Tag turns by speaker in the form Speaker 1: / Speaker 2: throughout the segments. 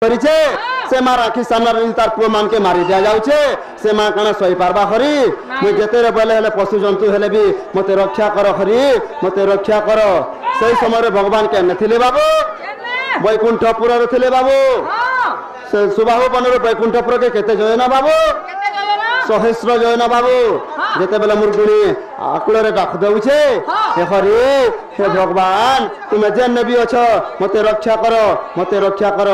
Speaker 1: करिछे से मार आखि सामने तार पुओ मान के मारी दिया जाउछे से मां कना सही पारबा हरि मु जेतेरे बेले हेले पशु जंतु हेले भी मते रक्षा कर हरि मते रक्षा कर सही समय भगवान के नथिले बाबू बैकुंठपुर रे थिले बाबू से सुबाहु बन रे बैकुंठपुर के केते जयना बाबू सहस्र जयना बाबू जेते बेले मुर्गुणी आकुल रे डाक देउछे हे हरि हे भगवान तुमे जे नबी अछ मते रक्षा कर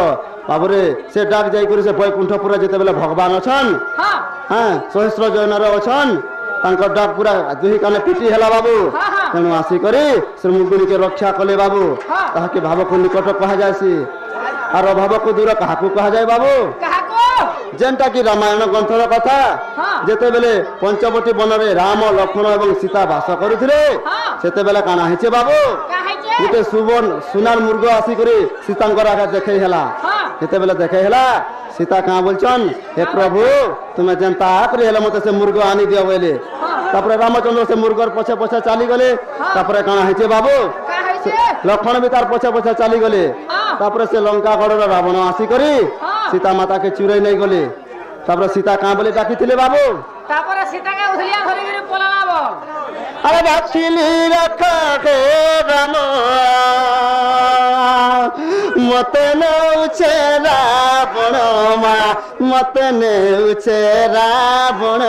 Speaker 1: बाबूरे से डाक जाई करी से बैकुंठपुर जेते बेले भगवान अछन हां सहस्र जयनर अछन तांको डाक पूरा दुही काने पिटी हला बाबू तेनु आसी करी से मुर्गुणी के रक्षा कले बाबू ताहा के भाव को निकट कहा जायसी आर अभाव को दूर कहा को कहा जाय बाबू जेनटा की रामायण ग्रंथर कथा जेते बेले पंचवटी वन रे राम लक्ष्मण एवं सीता वास करुथिले सेते बेले काना हेचे बाबू गुटे सुनार मुर्ग आसी करी सीतांकर आगे देखे हला सेते बेले देखे हला सीता कहाँ बोलचन हे प्रभु तुम्हें जनता आकरी हेले मते से मुर्ग आनी दियो बोले तापरे रामचंद्र से मुर्गर पछे पछे चली गले तापरे काना हेचे बाबू लक्ष्मण भी तार पछे पछे चली गले तापरे से लंका गढ़ रावण आसी करी सीता माता के चुराई नहीं गले तापरे सीता कहाँ बोले डाकी थिले बाबू
Speaker 2: तापरे सीता के उथलिया धरि गिरी पलालाबो
Speaker 1: अरे बाछिली रखा के राम मते नउछे रावण मा मते नउछे रावण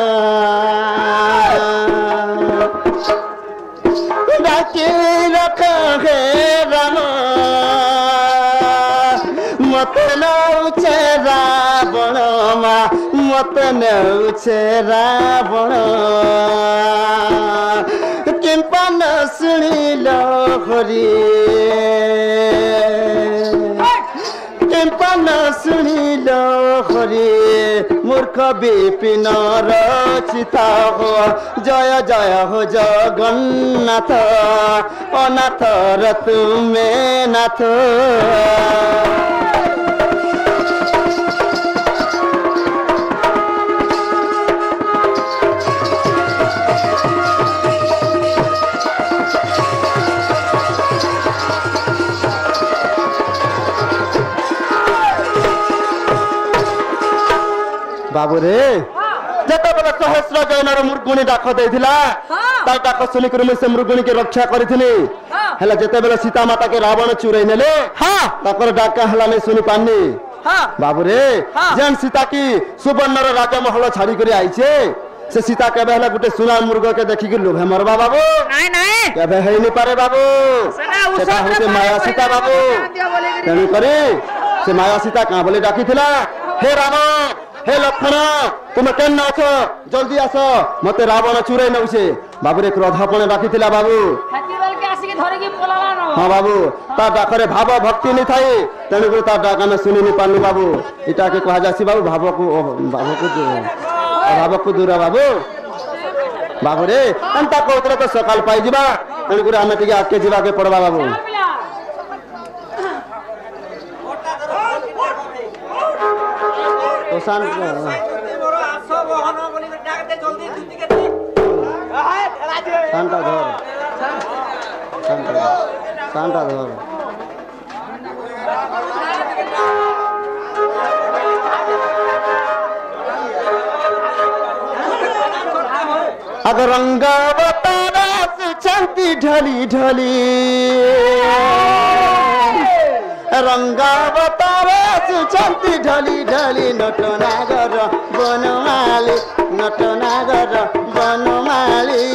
Speaker 1: बाछिली रखा के राम मते नउछे रावण मा मते नउछे रावण किंपा न सुनिल हरि किंपा न सुनिल हरि मूर्ख विपिन रचिता हो जय जय हो जगन्नाथ अनाथ र तुमे नाथ बाबू रे जत बेले सहस्र जयनर मुर्गुणी डाक देथिला ता डाक सुनि करी से मुर्गुणी के रक्षा करिथिनी हला जते बेले सीता माता के रावण चुराई नेले ताकर डाक हला नै सुनि पानी बाबू रे जन सीता की सुवर्णर राजमहल छाड़ी करी आइछे से सीता केबे हला गुटे सुना मुर्ग के देखि के लोभे मरबा बाबू नहीं केबे हेइ नि पारे बाबू सेटा होते माया सीता बाबू तेनु करे से माया सीता का बोले डाकिथिला हे राम हे लक्ष्मण तुम केन अछ जल्दी आस मते रावण चुराई नउछे बाबू रे क्रोधपणे डाकिथिला बाबू
Speaker 2: हाथी बेल के आसी के धरि के पलाला न
Speaker 1: हां बाबू ता डाकरे भाव भक्ति नि थाई तेनु को ता डाका में सुनि नि पानु बाबू इटा के कहा जासी बाबू भाव को दूर बाबू बाबू रे अंता को उतर तो सकाल पाई जिबा तेनु को हमें टिके आके जिबा के पड़बा बाबू तो शांत धर अगर रंगावतारा सुचंती ढली ढली रंगावतारा सुचंती ढली ढली नटनागर बनमाली नटनागर बनमाली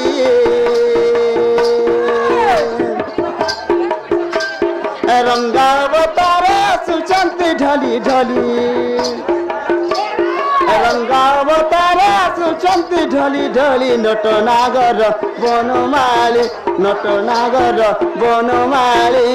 Speaker 1: रंगावतारा सुचंती ढली ढली रंगावतारा सुचंती ढली ढली नटनागर बनमाली नटनागर बनमाली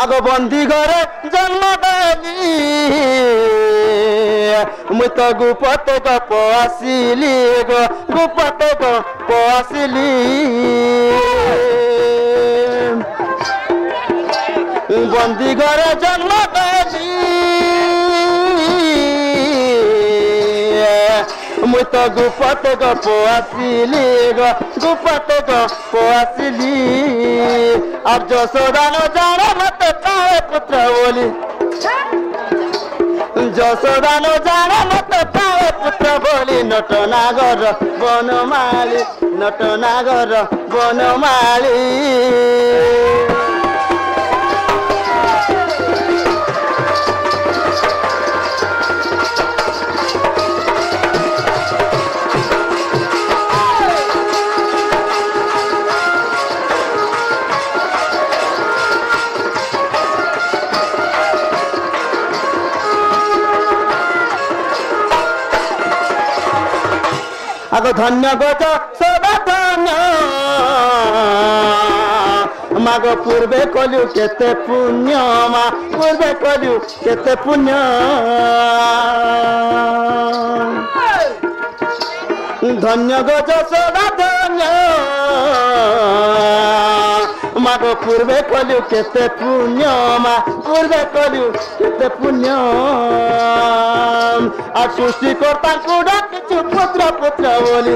Speaker 1: आगो बंदी घरे जन्म देली मुई तो गुपत गप आसिली गो गुपत गप आसिली बंदी घरे जन्म देली मुई तो गुपत गप आसिली गो गुपत गप आसिली अब जसोदा न जाने मत पाए पुत्र बोली जसोदा न जाने मत पाए पुत्र बोली नटनागर बनमाली नटनागर बनमाली आगो धन्य गज सदा धन्य मागो पूर्वे कलु केते पुण्य मा पूर्वे कलु केते पुण्य धन्य गज सदा धन्य मागो पूर्वे कलु केते पुण्य मा पूर्वे कलु केते पुण्य आ सृष्टिकर्ता को डाकुछु पुत्र पुत्र बोली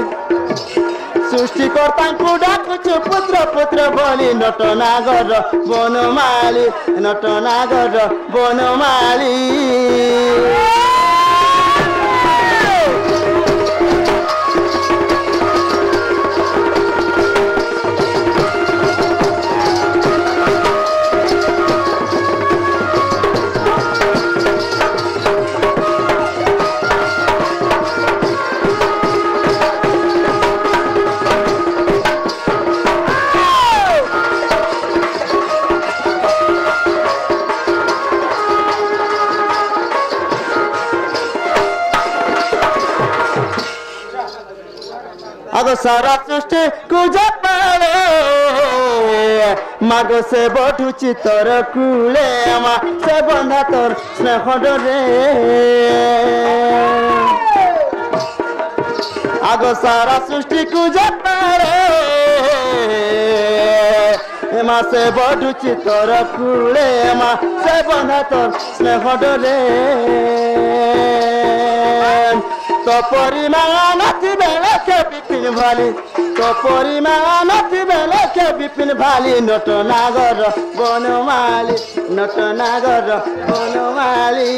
Speaker 1: सृष्टिकर्ता को डाकुछु पुत्र पुत्र बोली नटनागर बनमाली नटनागर बनमाली आगो सारा सृष्टि कुजा पाले मागो से बठुची तोर कुले मा से बंधा तोर स्नेह डरे आगो सारा सृष्टि कुजा पाले मा से बठुची तोर कुले मा से बंधा तोर स्नेह डरे तो परिमाण बेले के विपिन भाली तो परिमाण बेले के विपिन भाली नटनागर बनमाली नटनागर बनमाली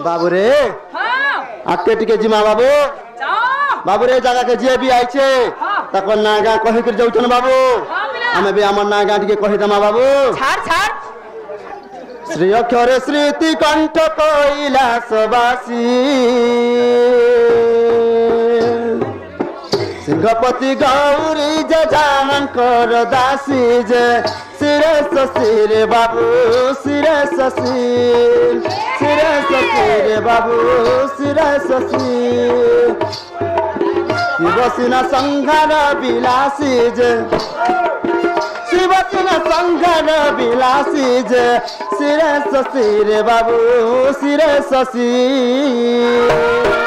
Speaker 1: बाबू रे आके टिके जिमा बाबू बाबू रे जगह के जे भी आइछे तको नागा कहि कर जाउछन बाबू हमें भी हमर नागा टिके कहि दमा बाबू
Speaker 2: छाड़ छाड़
Speaker 1: श्री अक्षर स्मृति कंठ कैलासवासी सिंहपति गौरी जजानकर दासी जे सिरे ससिरे बाबू सिरे ससिर सिरे ससिरे बाबू सिरे ससिर शिवसेना संघार विलासी जे शिवसेना संघार विलासी जे सिरे ससिरे बाबू सिरे ससिर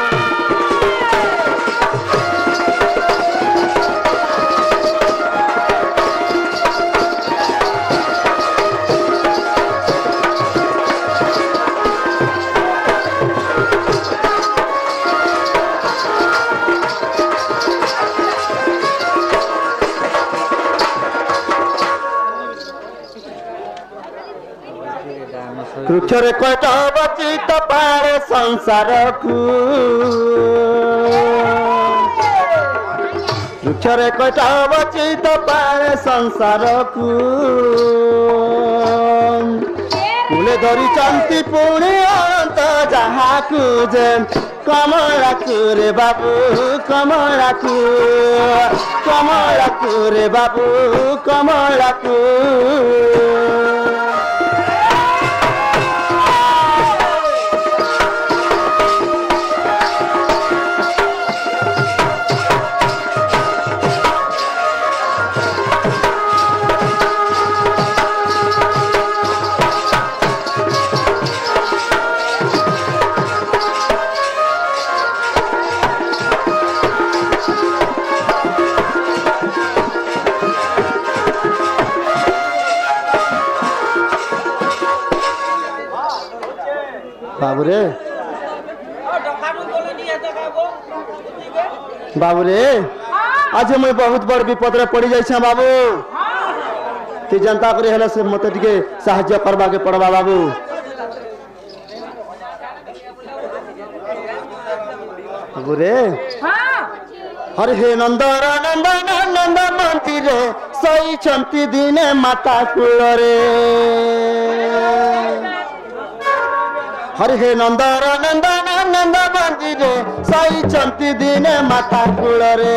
Speaker 1: वृक्षरे कट बचित पारे संसार को वृक्षरे कट बचित पारे संसार को कुले धरी चंती पुणी अंत जहाँ को जे কমলাকু রে বাবু কমলাকু কমলাকু রে বাবু কমলাকু बाबूरे बाबूरे आज मुई बहुत बड़ विपद रे पड़ी जाइछा बाबू ती जनता करे हेले से मते टिके सहायता करबा के पड़बा बाबू बाबूरे हरे हे नंदर नंदन नंद मंदिर सई चंती दिने माता कुलरे हरे हे नंदर नंदन नंद मंदिरे सई चंती दिने माता कुलरे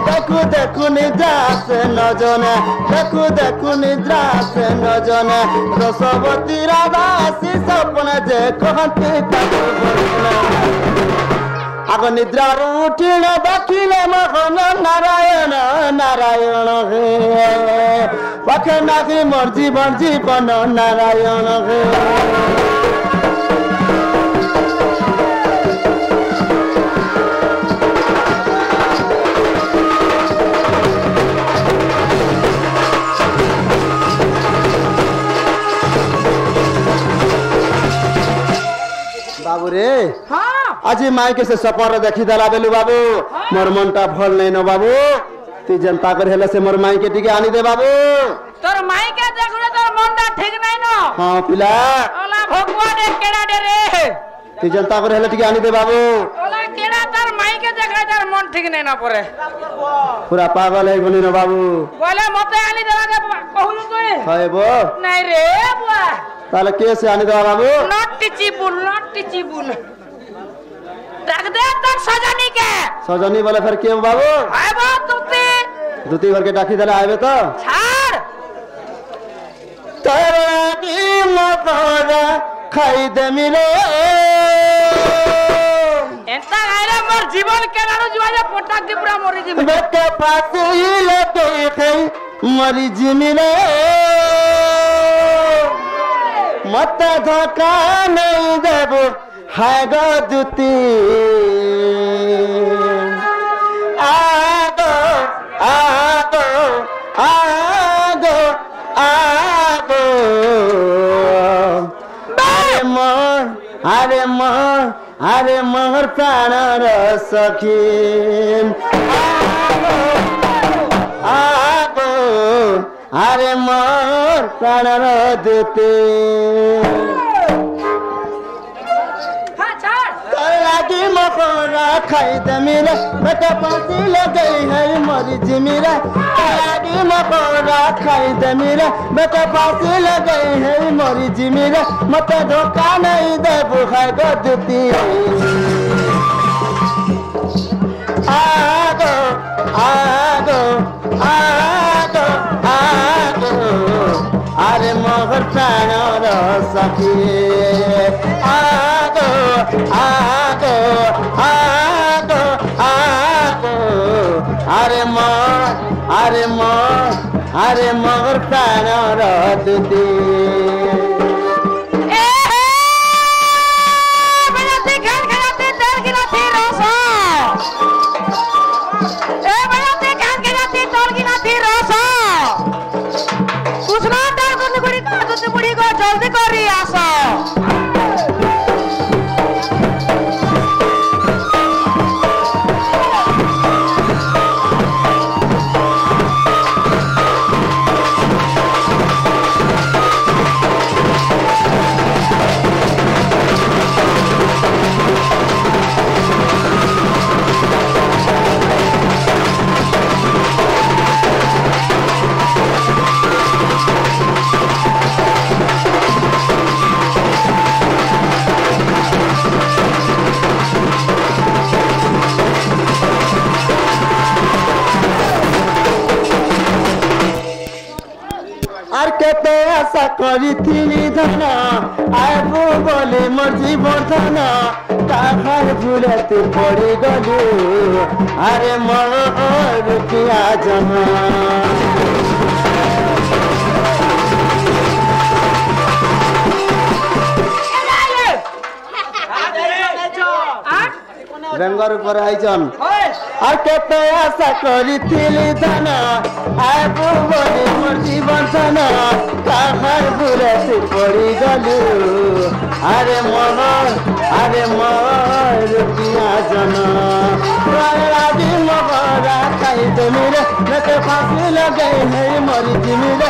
Speaker 1: देखु देखु निद्रा से न जने देखु देखु निद्रा से न जने रसवती राधासी सपने जे कहती आग निद्रा उठिले देखिले मोहन नारायण नारायण हे पाखे नाखी मोर जीवन जीवन नारायण हे बाबू रे आज माई के से सपर देखी देला बेलु बाबू मोर मनटा भल नहीं न बाबू ती जनता कर हेले से मोर माई के टिके आनी दे बाबू
Speaker 2: तोर माई के देखले तोर मनटा ठीक नहीं न
Speaker 1: हां पिला
Speaker 2: ओला भगवान एक केड़ा दे रे
Speaker 1: ती जनता कर हेले टिके आनी दे बाबू
Speaker 2: ओला केड़ा तोर माई के देखले तोर मन ठीक नहीं न परे
Speaker 1: पूरा पागल है बनी न बाबू
Speaker 2: बोले मते आनी देला के कहलु तो
Speaker 1: हाय बो
Speaker 2: नहीं रे बुआ
Speaker 1: ताले के से आनी दे बाबू
Speaker 2: नॉट टीचिबुल रख दे तक सजनी के
Speaker 1: सजनी बोले फिर के बाबू
Speaker 2: आय बा
Speaker 1: दूती भर के डाकी देला आवे तो
Speaker 2: छाड़
Speaker 1: तरानी मकोरा खाई दे मिले
Speaker 2: एंता आइले मोर जीवन के नानु जुआया पटाक दे पूरा मरी जी
Speaker 1: बेटे फांसी लेके खाई मरी जी मिले मत धोखा नहीं देबो है गो दूती आगो आगो आगो आगो अरे मोर प्राण सखी आगो अरे मोर प्राण दूती लागी मकोरा खाई दे मिले बेटे फांसी लगे है मरी जी मिले लागी मकोरा खाई दे मिले बेटे फांसी लगे है मरी जी मिले मते धोखा नहीं दे बुखार गो दूती आगो आगो आगो आगो अरे मोहर प्राण सखी आगो आगो आगो आगो अरे मोर प्राण दूती
Speaker 2: जल्दी करी आसो
Speaker 1: आशा करिथिली धन आबो बोले मोर जीवन धन काहार भूलते पड़ी गलु अरे मोर रुपिया जमा बेंगर ऊपर आइजन और केते आशा करिथिली धन आबो बोले मोर जीवन धन काहार भूलते पड़ी गलु अरे मोर रुपिया जना राडी मोरा खाई तुमिरे मते फांसी लगे है मरी जिमिरे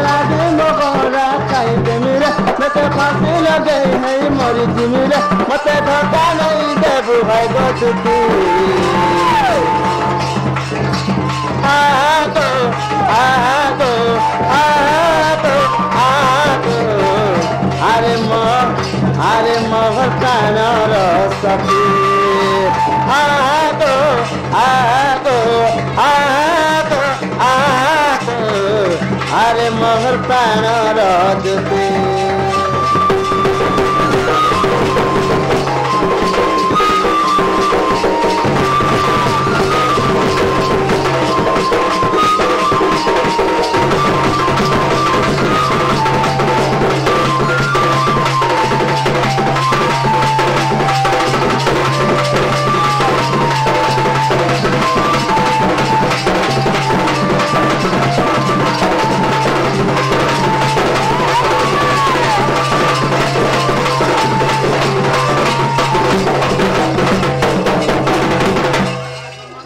Speaker 1: राडी मोरा खाई तुमिरे मते फांसी लगे है मरी जिमिरे मते धोखा नहीं देबु भाई गो तुती आगो अरे मोर कानर सखी आगो अरे मोर कानर जुती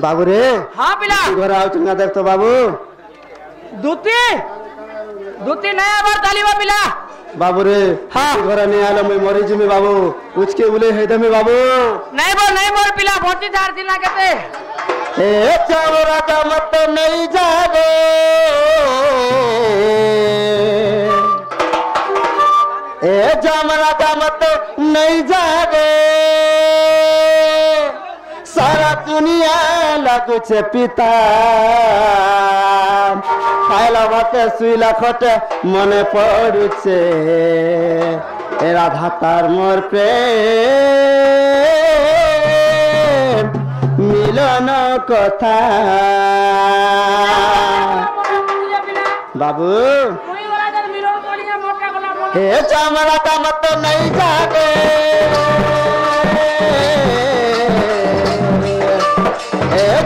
Speaker 1: बाबू रे
Speaker 2: हाँ पिला
Speaker 1: घर आओ चंगा देख तो बाबू
Speaker 2: दूती नया बार तालीबा पिला
Speaker 1: बाबू रे
Speaker 2: हाँ
Speaker 1: घर नहीं आलो मैं मरी जिमी बाबू उसके उले है दमे बाबू
Speaker 2: नहीं बोल पिला भोटी धार दिन ना कहते
Speaker 1: ए चावरा का मत नहीं जागे ए जामरा का मत नहीं जागे सारा दुनिया लागू छे पिता खाइला बाटे सुइला खटे मने पड़ू छे ए राधा तार मोर प्रेम मिलन कथा बाबू हे चामरा का मत नहीं जागे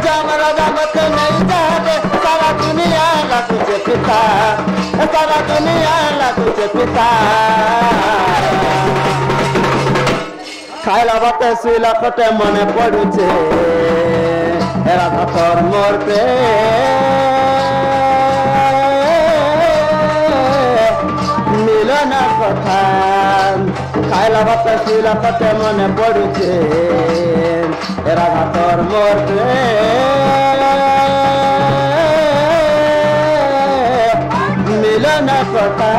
Speaker 1: जामरा मत नहीं जागे सारा दुनिया लागू छे पिता सारा दुनिया लागू छे पिता खाइला बाटे सुइला खटे मने पड़ू छे राधा तोर मोर प्रेम मिलन कथा खाइला बाटे सुइला खटे मने पड़ू छे राधा तोर मोर मिलन कथा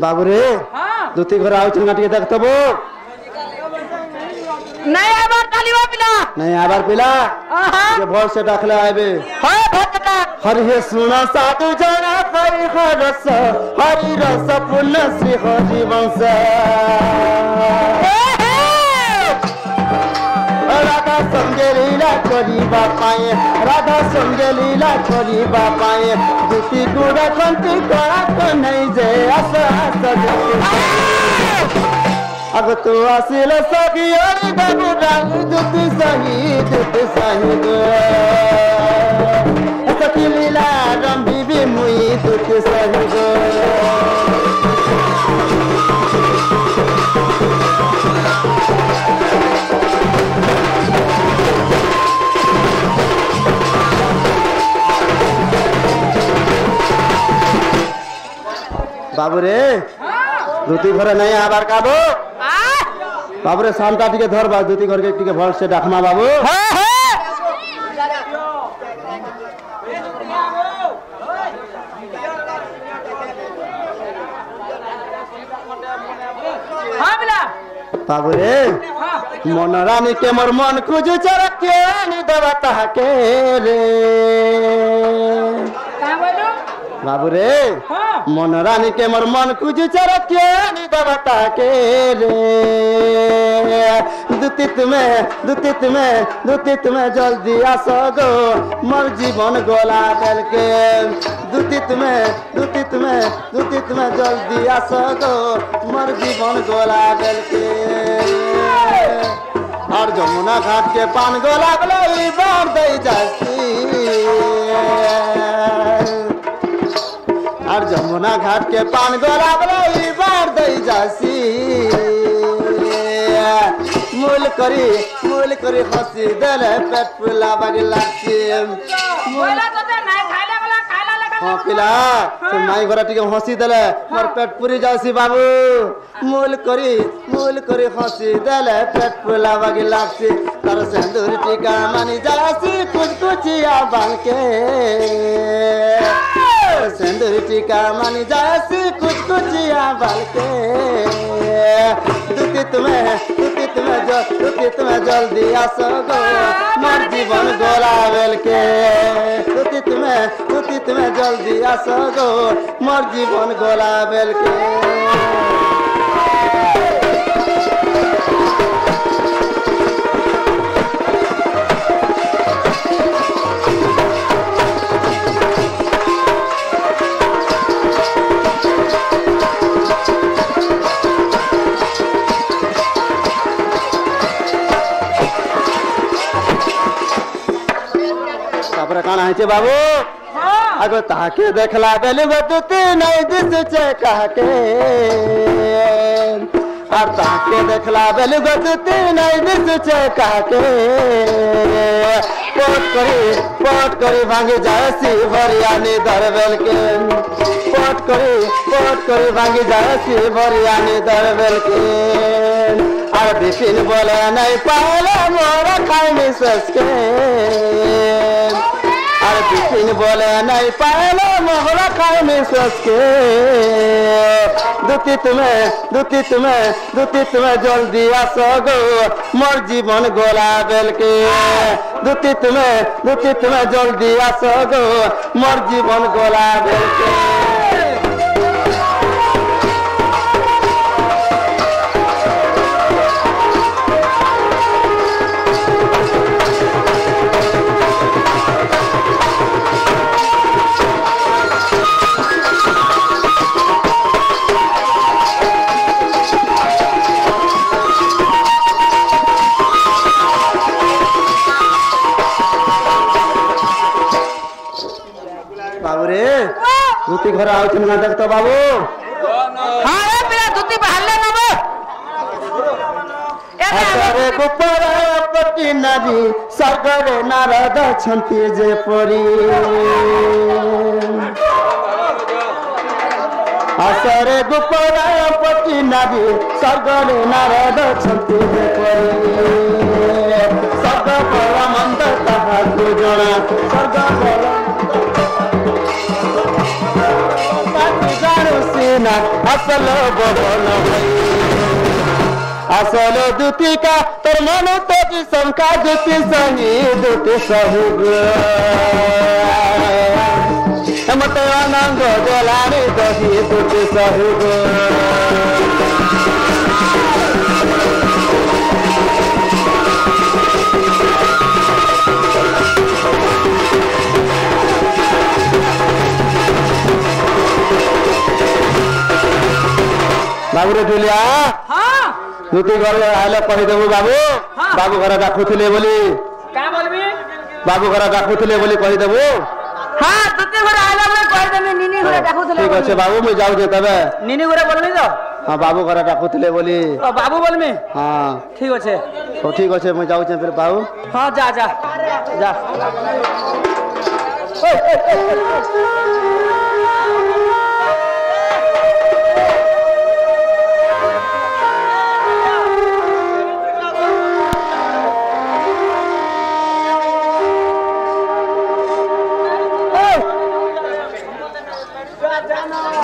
Speaker 1: बाबू रे दूती घर आओ चंगा टिके देख तबो
Speaker 2: नहीं आबार तालीबा पिला
Speaker 1: नहीं आबार पिला ये भोर से डाखले आबे
Speaker 2: हां भटका
Speaker 1: हरि हे सुना साधु जना हरि रस पुण्य श्री हरि वंश राधा संगे लीला करिबा पाए राधा संगे लीला करिबा पाए दूती गुड़ा कंती करा तो नहीं जे आस अग तू आसिल सखी हरि बाबू डाल दूती सही सखी लीला रम बीबी मुई दूती सही गो बाबू रे धुती घरे नहीं आबार काबो बाबू रे शांता टिके धर बा धुती घर के टिके भल से डाकमा बाबू बाबू रे मन रानी के मोर मन खुजु चरके नी देवता के रे बाबू रे मन रानी के मोर मन खुजु चरके नी देवता के रे दुतित में जल्दी आसो गो मोर जीवन गोला बेल के दुतित में जल्दी आसो गो मोर जीवन गोला बेल के और जमुना घाट के पान गोला बलई बार दे जासी और जमुना घाट के पान गोला बलई बार दे जासी मूल करी हंसी देले पेट फुला बागी लागसी
Speaker 2: बोला तो ते नहीं खाइला वाला खाइला लेखा
Speaker 1: हाँ पिला से माई घरा टिके हंसी देले मोर पेट पूरी जासी बाबू मूल करी हंसी देले पेट फुला बागी लागसी तार सिंदूर टीका मानी जासी कुछ बाल के सिंदूर टीका मानी जासी कुछ बाल के दुतित में जल्दी आसो गो मोर जीवन गोला बेल के दुतित में जल्दी आसो गो मोर जीवन गोला बेल के काना है बाबू अगो ताके देखला बेली बतुती नहीं दिसचे कहके और ताके देखला बेली बतुती नहीं दिसचे कहके पोट करी भांगी जासी भरियानी दरबेल के पोट करी भांगी जासी भरियानी दरबेल के और बिपिन बोले नहीं पाले मोरा खाई सस के और बिपिन बोले नहीं पाले मोहरा खाए में सस के दुतित में जल्दी आसो गो मोर जीवन गोला बेल के दुतित में जल्दी आसो गो मोर जीवन गोला बेल के धुती घर आउछ ना देखतो बाबू
Speaker 2: हां रे मेरा धुती बहाले नबो
Speaker 1: अरे गोपर पति नदी सागरे नारद छंती जे परी असरे गोपर पति नदी सागरे नारद छंती जे परी सब पर मंद तहा को जना स्वर्ग पर असल बबल असल दुती का तोर मन तो जिसम का दुती सही दुती सही मत आनंद गोलानी दही दुती सही बाबू रे ढुलिया
Speaker 2: हां
Speaker 1: धुती घर आले कहि देबो बाबू बाबू घर डाकुथले बोली
Speaker 2: का बोलबी
Speaker 1: बाबू घर डाकुथले बोली कहि देबो
Speaker 2: हां धुती घर आले मैं कहि देबी नीनी घर डाकुथले
Speaker 1: ठीक আছে बाबू मैं जाऊ जे तबे
Speaker 2: नीनी घर बोलबी तो
Speaker 1: हां बाबू घर डाकुथले बोली
Speaker 2: ओ बाबू बोलमी
Speaker 1: हां
Speaker 2: ठीक আছে
Speaker 1: तो ठीक আছে मैं जाऊ जे फिर बाबू
Speaker 2: हां जा जा जा
Speaker 1: ध्यान